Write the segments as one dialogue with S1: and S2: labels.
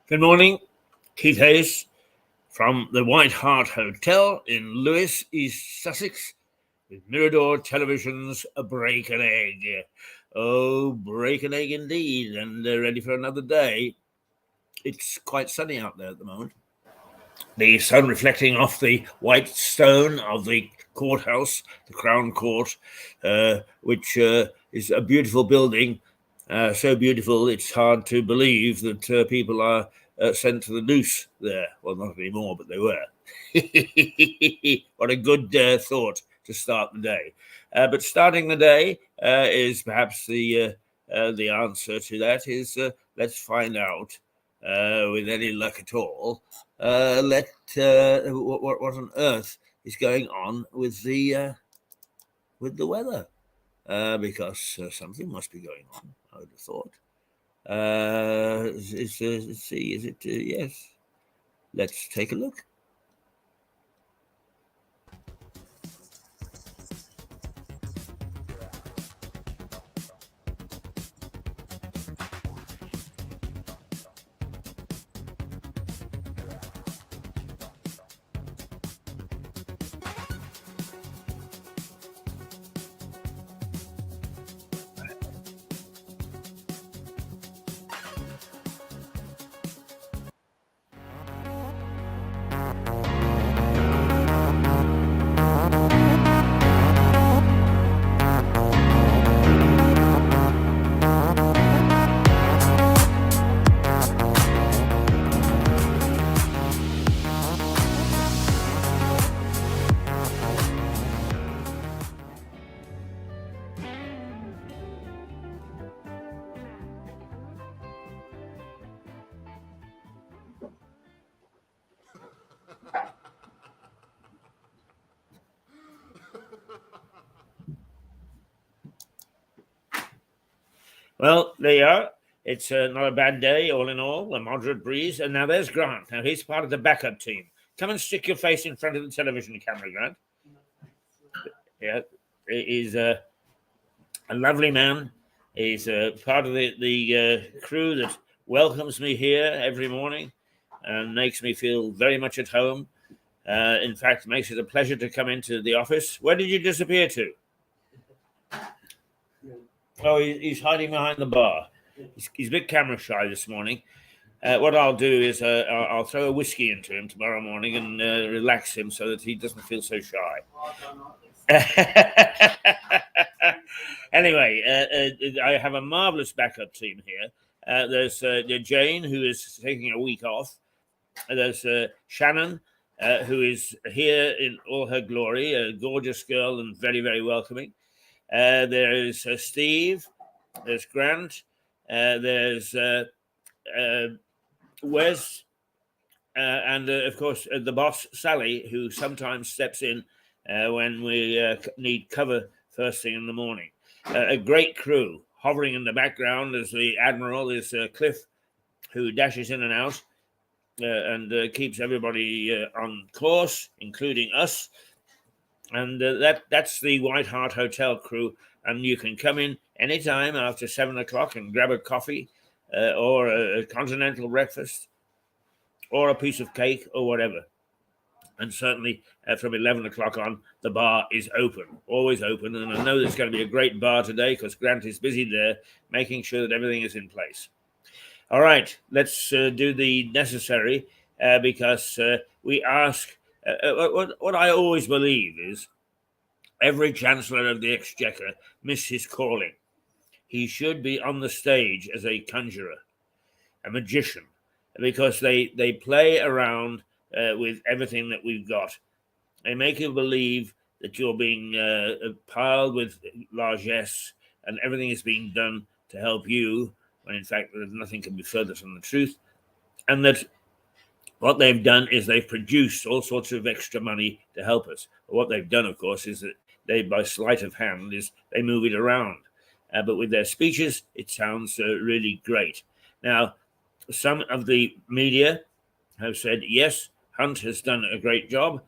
S1: Good morning, Keith Hayes from the White Hart Hotel in Lewes, East Sussex, with Mirador Television's A Break an Egg. Oh, break an egg indeed, and ready for another day. It's quite sunny out there at the moment. The sun reflecting off the white stone of the courthouse, the Crown Court, which is a beautiful building. So beautiful, it's hard to believe that people are sent to the noose there. Well, not anymore, but they were. What a good thought to start the day. But starting the day is perhaps the answer to that is let's find out with any luck at all. What on earth is going on with the weather? Because something must be going on, I would have thought. Let's see, is it? Yes. Let's take a look. Well, there you are. It's not a bad day, all in all, a moderate breeze. And now there's Grant. Now he's part of the backup team. Come and stick your face in front of the television camera, Grant. Yeah, he's a lovely man. He's part of the crew that welcomes me here every morning and makes me feel very much at home. In fact, makes it a pleasure to come into the office. Where did you disappear to? Oh, he's hiding behind the bar. He's a bit camera shy this morning. What I'll do is I'll throw a whiskey into him tomorrow morning and relax him so that he doesn't feel so shy. Anyway, I have a marvelous backup team here. There's Jane, who is taking a week off. There's Shannon, who is here in all her glory, a gorgeous girl and very, very welcoming. There's Steve, there's Grant, there's Wes, and of course the boss, Sally, who sometimes steps in when we need cover first thing in the morning. A great crew. Hovering in the background as the Admiral is Cliff, who dashes in and out and keeps everybody on course, including us. And that's the White Hart Hotel crew. And you can come in anytime after 7 o'clock and grab a coffee or a continental breakfast or a piece of cake or whatever. And certainly from 11 o'clock on, the bar is open, always open. And I know there's going to be a great bar today because Grant is busy there making sure that everything is in place. All right, let's do the necessary because we ask. What I always believe is every Chancellor of the Exchequer missed his calling. He should be on the stage as a conjurer, a magician, because they play around with everything that we've got. They make you believe that you're being piled with largesse and everything is being done to help you, when in fact nothing can be further from the truth. And that what they've done is they've produced all sorts of extra money to help us. But what they've done, of course, is that they, by sleight of hand, is they move it around. But with their speeches, it sounds really great. Now, some of the media have said, yes, Hunt has done a great job.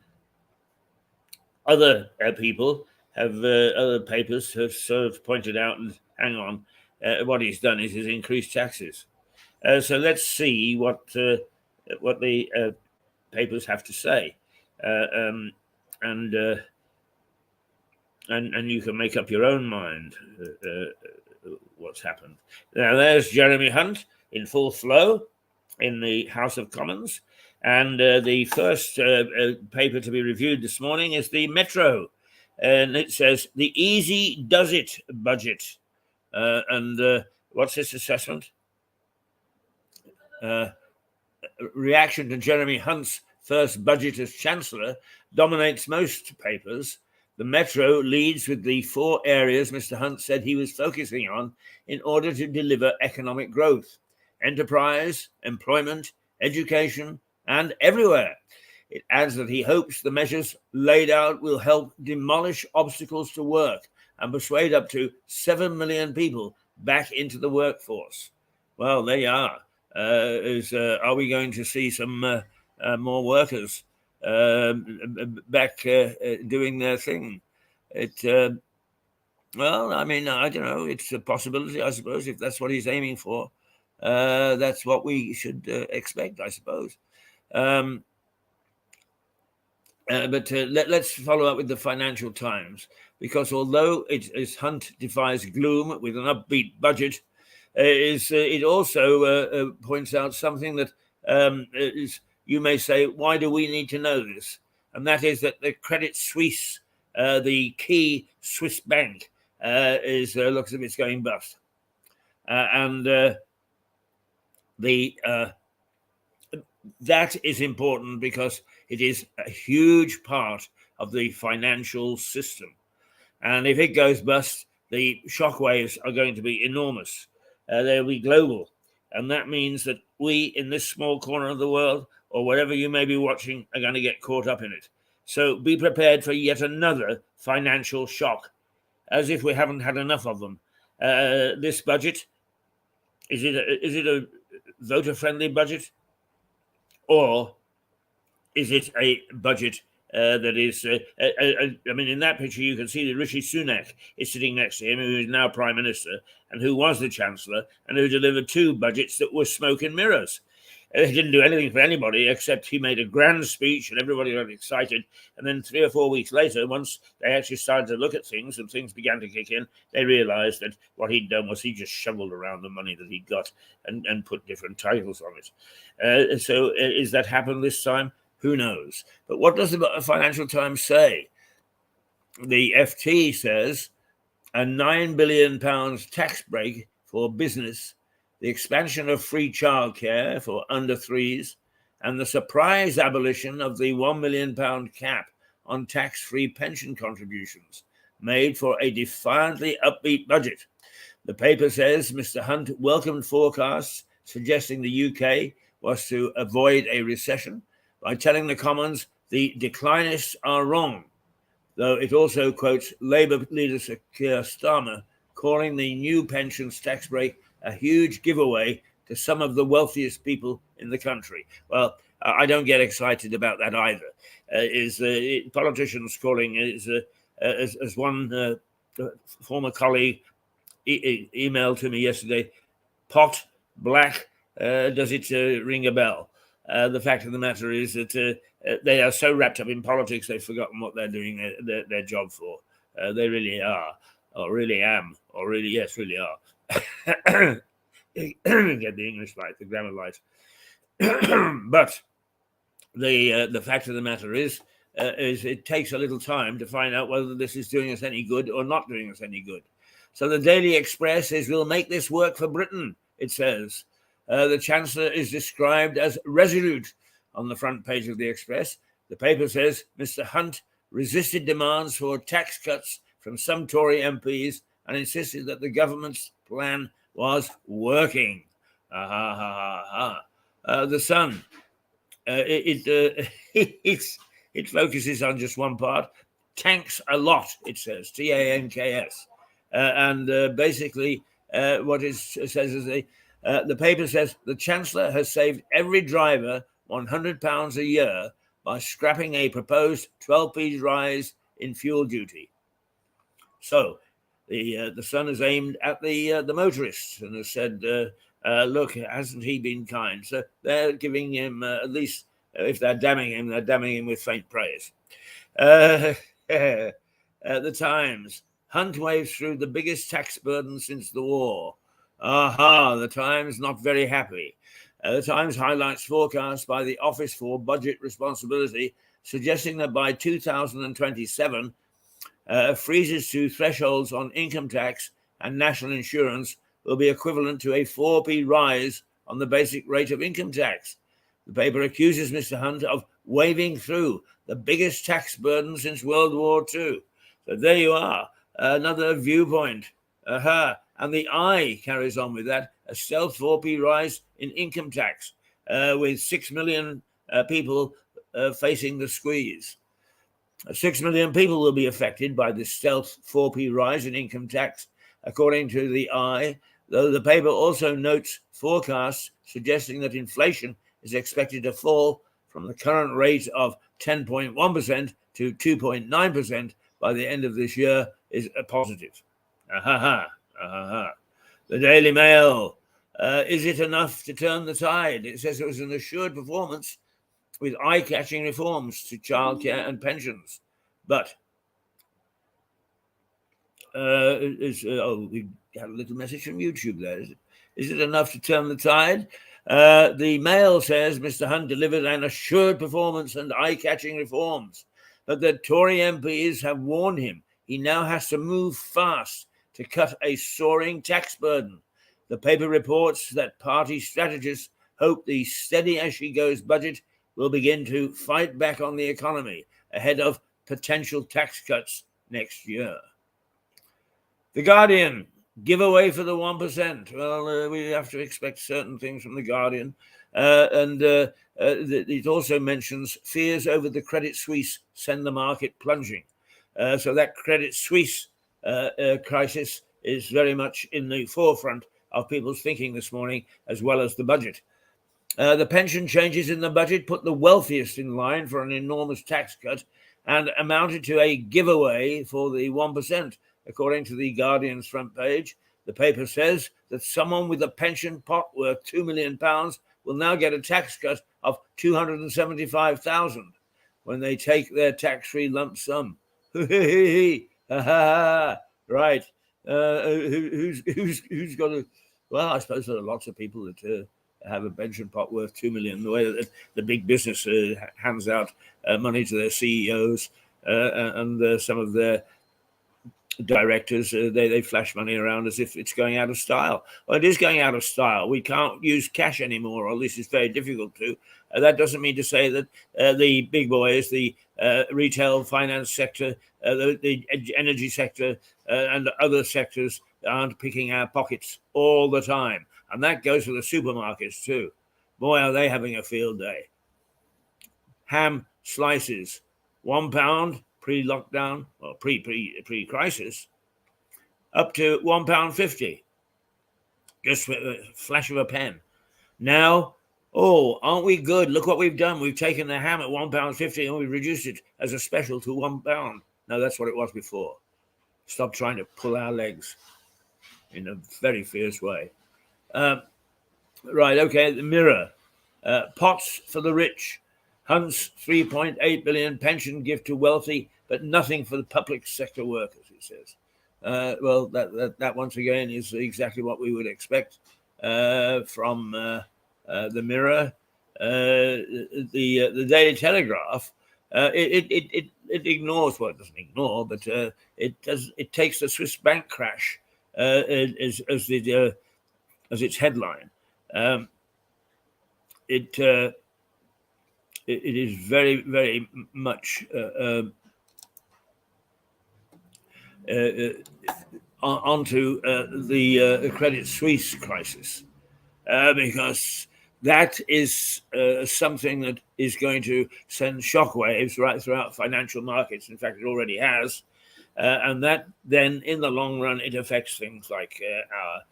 S1: Other people have, other papers have sort of pointed out, and hang on, what he's done is he's increased taxes. So let's see what the papers have to say, and you can make up your own mind what's happened. Now there's Jeremy Hunt in full flow in the House of Commons, and the first paper to be reviewed this morning is the Metro, and it says the easy does it budget, and what's this assessment? Reaction to Jeremy Hunt's first budget as Chancellor dominates most papers. The Metro leads with the 4 areas Mr. Hunt said he was focusing on in order to deliver economic growth: enterprise, employment, education, and everywhere. It adds that he hopes the measures laid out will help demolish obstacles to work and persuade up to 7 million people back into the workforce. Well, there you are. Are we going to see some more workers back doing their thing? Well, I mean, I don't know. It's a possibility, I suppose, if that's what he's aiming for. That's what we should expect, I suppose. But let's follow up with the Financial Times, because although Hunt defies gloom with an upbeat budget, it also points out something that you may say, why do we need to know this? And that is that the Credit Suisse, the key Swiss bank, looks as if it's going bust. That is important because it is a huge part of the financial system. And if it goes bust, the shockwaves are going to be enormous. They'll be global. And that means that we in this small corner of the world, or wherever you may be watching, are going to get caught up in it. So be prepared for yet another financial shock, as if we haven't had enough of them. This budget, is it a voter-friendly budget? Or is it a budget that is, I mean, in that picture, you can see that Rishi Sunak is sitting next to him, who is now Prime Minister and who was the Chancellor and who delivered 2 budgets that were smoke and mirrors. He didn't do anything for anybody except he made a grand speech and everybody got excited. And then 3 or 4 weeks later, once they actually started to look at things and things began to kick in, they realized that what he'd done was he just shoveled around the money that he'd got and put different titles on it. So is that happened this time? Who knows? But what does the Financial Times say? The FT says a £9 billion tax break for business, the expansion of free childcare for under 3s, and the surprise abolition of the £1 million cap on tax-free pension contributions made for a defiantly upbeat budget. The paper says Mr. Hunt welcomed forecasts suggesting the UK was to avoid a recession by telling the Commons the declinists are wrong, though it also quotes Labour leader Sir Keir Starmer calling the new pensions tax break a huge giveaway to some of the wealthiest people in the country. Well, I don't get excited about that either. Politicians calling as one former colleague emailed to me yesterday, pot, black, does it ring a bell? The fact of the matter is that they are so wrapped up in politics they've forgotten what they're doing their job for. They really are, or really am, or really, yes, really are. Get the English right, the grammar right. But the fact of the matter is it takes a little time to find out whether this is doing us any good or not doing us any good. So the Daily Express says we'll make this work for Britain, it says. The Chancellor is described as resolute on the front page of the Express. The paper says Mr. Hunt resisted demands for tax cuts from some Tory MPs and insisted that the government's plan was working. The Sun, it focuses on just one part. Tanks a lot, it says, TANKS. And basically what it says is the paper says the Chancellor has saved every driver £100 a year by scrapping a proposed 12p rise in fuel duty. So the Sun is aimed at the motorists and has said Look, hasn't he been kind? So they're giving him, at least if they're damning him with faint praise. The Times. Hunt waves through the biggest tax burden since the war. Aha, the Times not very happy. The Times highlights forecasts by the Office for Budget Responsibility suggesting that by 2027, freezes to thresholds on income tax and national insurance will be equivalent to a 4p rise on the basic rate of income tax. The paper accuses Mr. Hunt of waving through the biggest tax burden since World War II. So there you are, another viewpoint. And the Eye carries on with that, a stealth 4p rise in income tax, with 6 million people facing the squeeze. 6 million people will be affected by the stealth 4p rise in income tax, according to the Eye, though the paper also notes forecasts suggesting that inflation is expected to fall from the current rate of 10.1% to 2.9% by the end of this year is a positive. The Daily Mail. Is it enough to turn the tide? It says it was an assured performance with eye-catching reforms to childcare and pensions. But we had a little message from YouTube there. Is it enough to turn the tide? The Mail says Mr. Hunt delivered an assured performance and eye-catching reforms, but the Tory MPs have warned him he now has to move fast to cut a soaring tax burden. The paper reports that party strategists hope the steady-as-she-goes budget will begin to fight back on the economy ahead of potential tax cuts next year. The Guardian. Giveaway for the 1%. Well, we have to expect certain things from the Guardian. It also mentions fears over the Credit Suisse send the market plunging. So that Credit Suisse crisis is very much in the forefront of people's thinking this morning, as well as the budget. The pension changes in the budget put the wealthiest in line for an enormous tax cut and amounted to a giveaway for the 1%. According to the Guardian's front page, the paper says that someone with a pension pot worth £2 million will now get a tax cut of $275,000 when they take their tax-free lump sum. Right. Who's got a? Well, I suppose there are lots of people that have a pension pot worth $2 million. The way that the big business hands out money to their CEOs and some of their directors, they flash money around as if it's going out of style. Well, it is going out of style. We can't use cash anymore, or at least it's very difficult to. That doesn't mean to say that the big boys, the retail finance sector, the energy sector, and other sectors aren't picking our pockets all the time. And that goes for the supermarkets too. Boy, are they having a field day. Ham slices, £1 pre-lockdown, or pre-crisis, up to £1.50, just with a flash of a pen. Now, aren't we good? Look what we've done. We've taken the ham at £1.50 and we've reduced it as a special to £1. No, that's what it was before. Stop trying to pull our legs in a very fierce way. Right, okay, the Mirror. Pots for the rich. Hunt's $3.8 billion pension gift to wealthy, but nothing for the public sector workers, it says. Well, that once again is exactly what we would expect from the Mirror. The Daily Telegraph, it ignores, well, it doesn't ignore, but it takes the Swiss bank crash as its headline. It is very, very much onto the Credit Suisse crisis, because that is something that is going to send shockwaves right throughout financial markets. In fact, it already has. And that then, in the long run, it affects things like our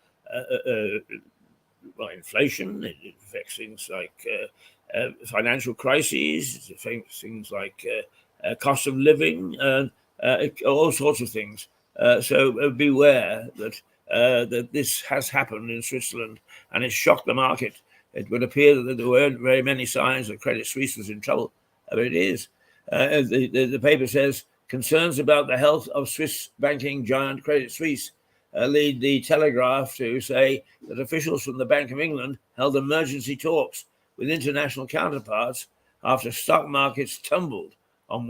S1: inflation. It affects things like financial crises, things like cost of living, all sorts of things. So beware that that this has happened in Switzerland, and it shocked the market. It would appear that there weren't very many signs that Credit Suisse was in trouble, but it is. The paper says concerns about the health of Swiss banking giant Credit Suisse lead the Telegraph to say that officials from the Bank of England held emergency talks with international counterparts after stock markets tumbled on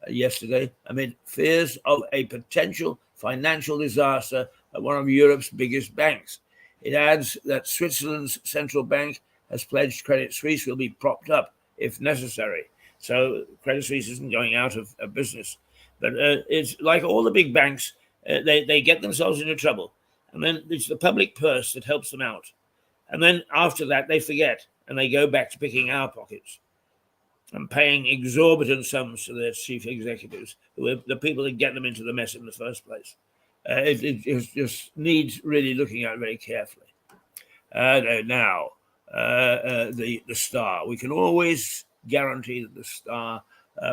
S1: yesterday, amid fears of a potential financial disaster at one of Europe's biggest banks. It adds that Switzerland's central bank has pledged Credit Suisse will be propped up if necessary. So Credit Suisse isn't going out of business. But it's like all the big banks, they get themselves into trouble. And then it's the public purse that helps them out. And then after that, they forget and they go back to picking our pockets and paying exorbitant sums to their chief executives, who are the people that get them into the mess in the first place. It just needs really looking at very carefully. Now, the Star. We can always guarantee that the Star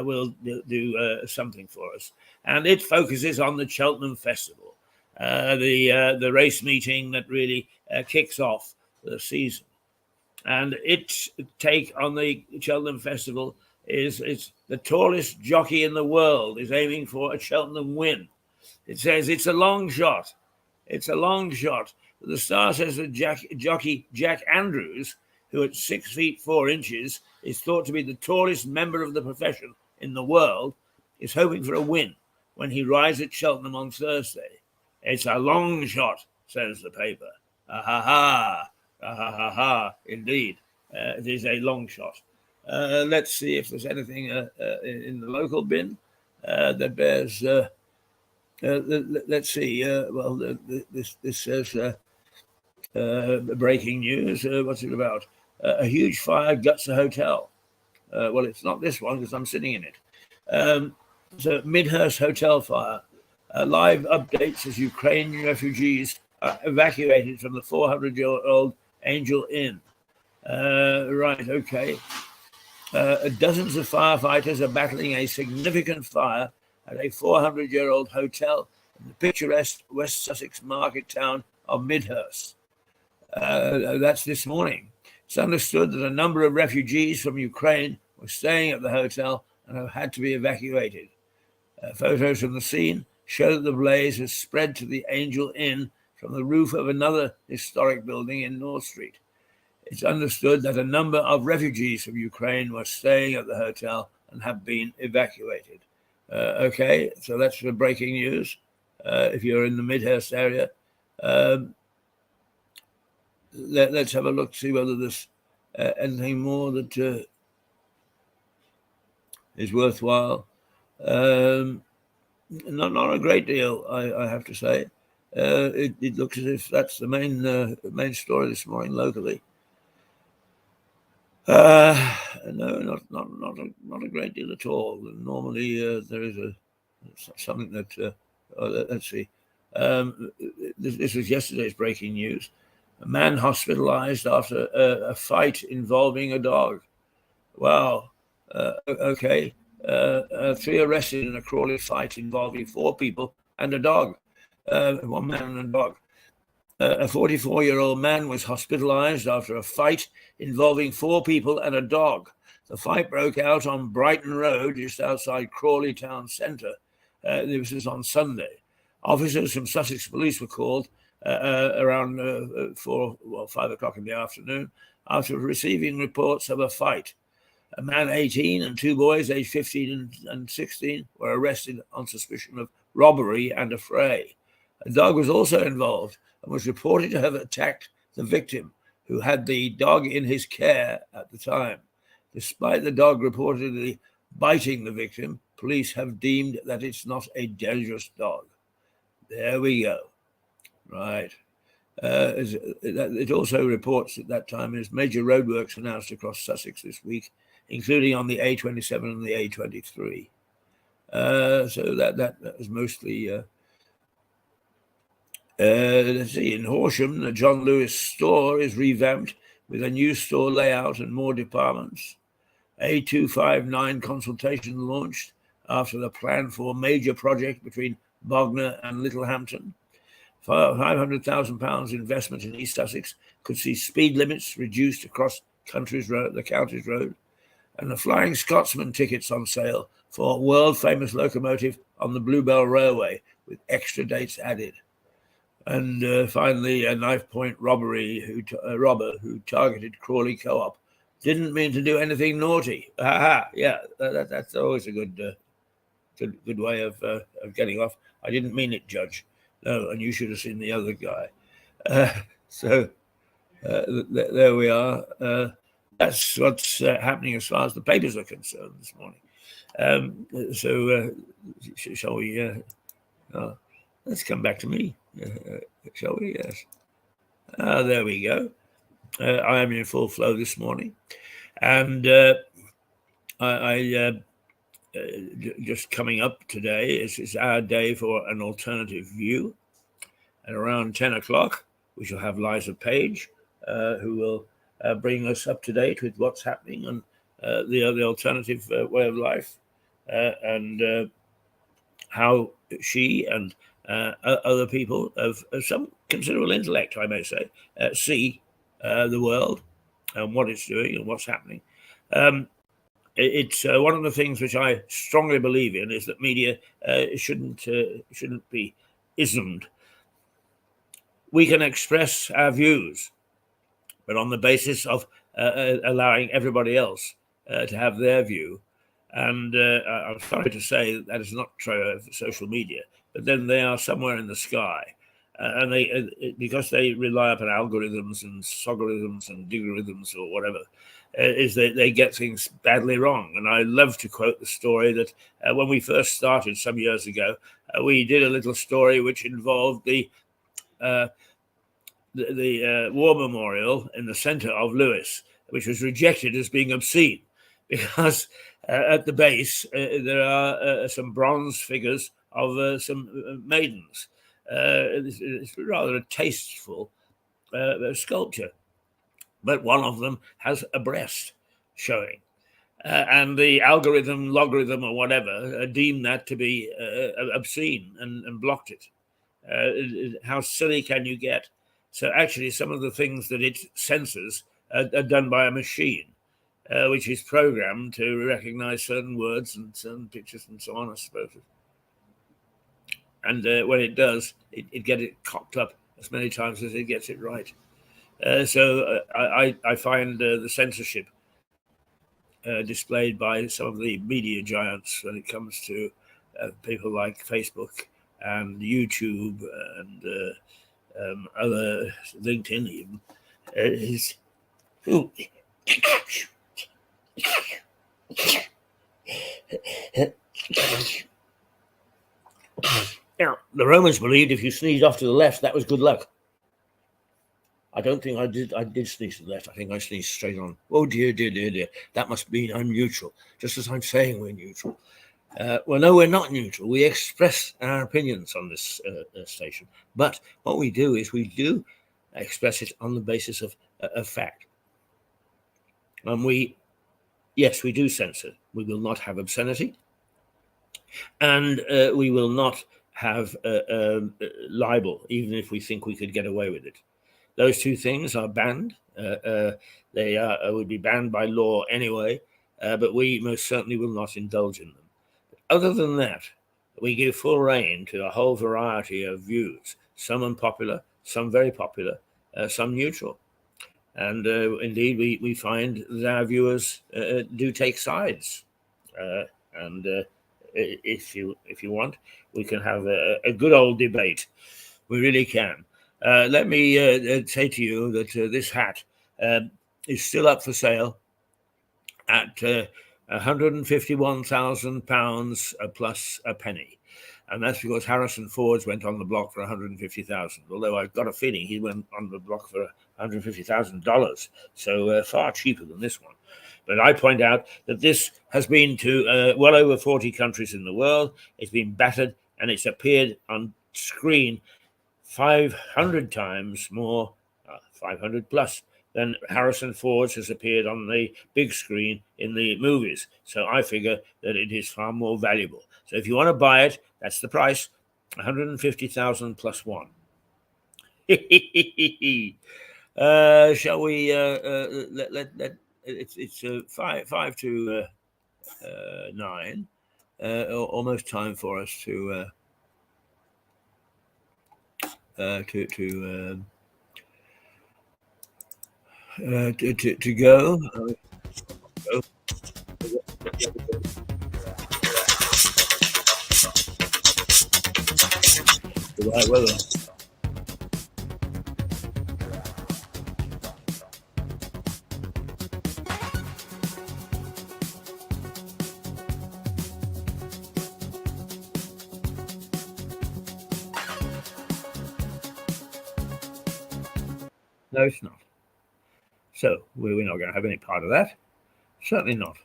S1: will do something for us. And it focuses on the Cheltenham Festival, the race meeting that really kicks off the season. And its take on the Cheltenham Festival is it's the tallest jockey in the world is aiming for a Cheltenham win. It says it's a long shot. It's a long shot. The Star says that jockey Jack Andrews, who at 6 feet 4 inches is thought to be the tallest member of the profession in the world, is hoping for a win when he rides at Cheltenham on Thursday. It's a long shot, says the paper. Indeed. It is a long shot. Let's see if there's anything in the local bin that bears. Let's see. This says breaking news. What's it about? A huge fire guts a hotel. Well, it's not this one because I'm sitting in it. So Midhurst hotel fire. Live updates as Ukrainian refugees are evacuated from the 400-year-old Angel Inn. Right, okay. Dozens of firefighters are battling a significant fire at a 400-year-old hotel in the picturesque West Sussex market town of Midhurst. That's this morning. It's understood that a number of refugees from Ukraine were staying at the hotel and have had to be evacuated. Photos from the scene show that the blaze has spread to the Angel Inn from the roof of another historic building in North Street. It's understood that a number of refugees from Ukraine were staying at the hotel and have been evacuated. Okay, so that's the breaking news. If you're in the Midhurst area, let's have a look, see whether there's anything more that is worthwhile. Not a great deal, I have to say. It looks as if that's the main story this morning locally. No, not a great deal at all. Normally, there is something that. Let's see. This was yesterday's breaking news. A man hospitalized after a fight involving a dog. Wow. Okay. 3 arrested in a Crawley fight involving 4 people and a dog. 1 man and a dog. A 44-year-old man was hospitalized after a fight involving 4 people and a dog. The fight broke out on Brighton Road, just outside Crawley Town Centre. This was on Sunday. Officers from Sussex Police were called around 5 o'clock in the afternoon after receiving reports of a fight. A man 18 and 2 boys aged 15 and 16 were arrested on suspicion of robbery and a fray. A dog was also involved and was reported to have attacked the victim, who had the dog in his care at the time. Despite the dog reportedly biting the victim, police have deemed that it's not a dangerous dog. There we go. Right. It also reports at that time is major roadworks announced across Sussex this week, including on the A27 and the A23. So that was mostly... let's see, in Horsham, the John Lewis store is revamped with a new store layout and more departments. A259 consultation launched after the plan for a major project between Bognor and Littlehampton. £500,000 investment in East Sussex could see speed limits reduced across the county's road, and the Flying Scotsman tickets on sale for world-famous locomotive on the Bluebell Railway with extra dates added. And finally, a knife point robber who targeted Crawley Co-op didn't mean to do anything naughty. Yeah, that's always a good way of getting off. I didn't mean it, Judge. No, and you should have seen the other guy. There we are. That's what's happening as far as the papers are concerned this morning. Shall we? Let's come back to me, shall we? Yes. There we go. I am in full flow this morning, and I just coming up today is our day for an alternative view. And around 10 o'clock, we shall have Liza Page, who will bring us up to date with what's happening and the alternative way of life, and how she and other people of some considerable intellect, I may say, see the world and what it's doing and what's happening. It's one of the things which I strongly believe in is that media shouldn't be ismed. We can express our views, but on the basis of allowing everybody else to have their view. And I'm sorry to say that is not true of social media, but then they are somewhere in the sky. And because they rely upon algorithms and logarithms and digrithms or whatever, they get things badly wrong. And I love to quote the story that when we first started some years ago, we did a little story which involved the war memorial in the center of Lewis, which was rejected as being obscene because at the base there are some bronze figures of some maidens. It's rather a tasteful sculpture, but one of them has a breast showing. And the logarithm or whatever deemed that to be obscene and blocked it. How silly can you get? So actually some of the things that it censors are done by a machine, which is programmed to recognize certain words and certain pictures and so on, I suppose. And when it does, it gets it cocked up as many times as it gets it right. So I find the censorship displayed by some of the media giants when it comes to people like Facebook and YouTube and other LinkedIn even is now the Romans believed if you sneezed off to the left, that was good luck. I don't think I did. I did sneeze to the left. I think I sneezed straight on. Oh dear. That must mean I'm neutral, just as I'm saying we're neutral. Well, no, we're not neutral. We express our opinions on this station. But what we do is we do express it on the basis of fact. And we do censor. We will not have obscenity. And we will not have libel, even if we think we could get away with it. Those two things are banned. They would be banned by law anyway, but we most certainly will not indulge in them. Other than that, we give full rein to a whole variety of views, some unpopular, some very popular, some neutral. And indeed, we find that our viewers do take sides. And if you want, we can have a good old debate. We really can. Let me say to you that this hat is still up for sale at £151,000 plus a penny. And that's because Harrison Ford's went on the block for $150,000. Although I've got a feeling he went on the block for $150,000, so far cheaper than this one. But I point out that this has been to well over 40 countries in the world. It's been battered, and it's appeared on screen 500 times more, 500 plus, than Harrison Ford's has appeared on the big screen in the movies. So I figure that it is far more valuable. So if you want to buy it, that's the price, $150,000 plus one. Shall we let it's 5 to 9. Almost time for us to go. Go. The right weather. No, it's not. So we're not going to have any part of that. Certainly not.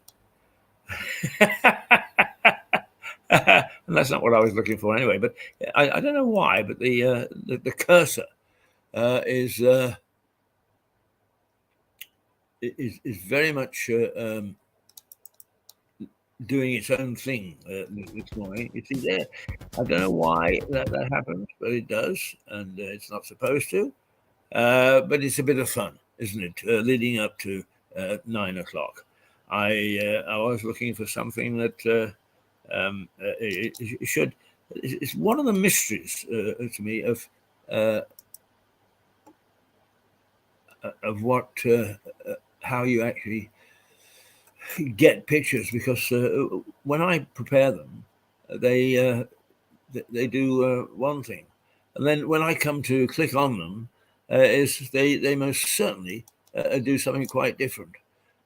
S1: And that's not what I was looking for anyway. But I don't know why, but the cursor is very much doing its own thing this morning. You see there, I don't know why that happens, but it does, and it's not supposed to. But it's a bit of fun, isn't it? Leading up to 9 o'clock, I was looking for something that it should. It's one of the mysteries to me of what how you actually get pictures, because when I prepare them, they do one thing, and then when I come to click on them, is they most certainly do something quite different,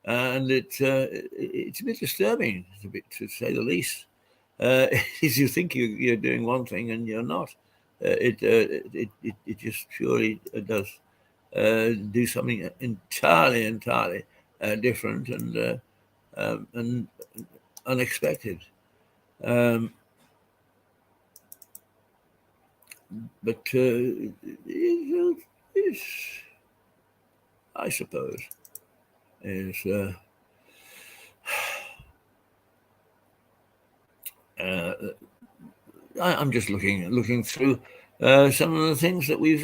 S1: and it's a bit disturbing, to say the least. Is you think you're doing one thing and you're not. It just surely does do something entirely different and unexpected. But I suppose is I'm just looking through some of the things that we've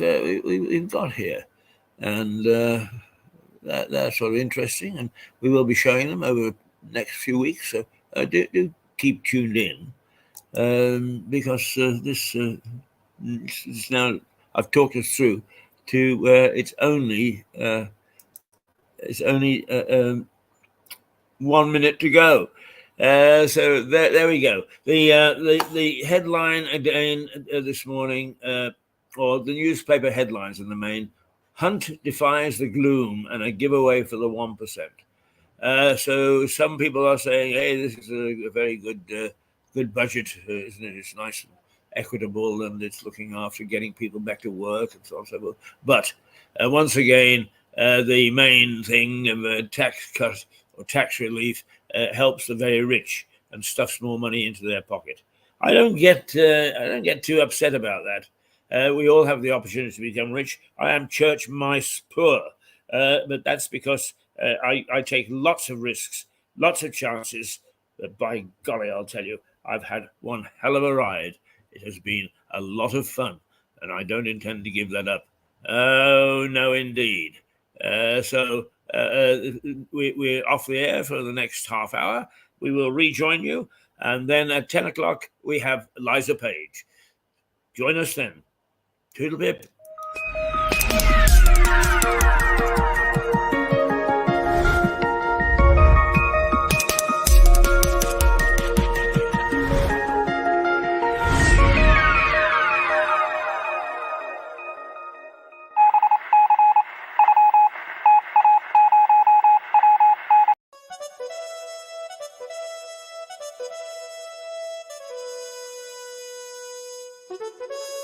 S1: got here, and they're sort of interesting, and we will be showing them over the next few weeks. So do keep tuned in, because this now I've talked us through to it's only 1 minute to go. So there we go. The headline again this morning, or the newspaper headlines in the main: Hunt defies the gloom and a giveaway for the 1%. So some people are saying, "Hey, this is a very good budget, isn't it? It's nice and equitable, and it's looking after getting people back to work and so on and so forth." But once again, the main thing of a tax cut or tax relief helps the very rich and stuffs more money into their pocket. I don't get too upset about that. We all have the opportunity to become rich. I am church mice poor, but that's because I take lots of risks, lots of chances. But by golly, I'll tell you, I've had one hell of a ride. It has been a lot of fun, and I don't intend to give that up. Oh, no, indeed. So we're off the air for the next half hour. We will rejoin you, and then at 10 o'clock, we have Liza Page. Join us then. Toodle pip.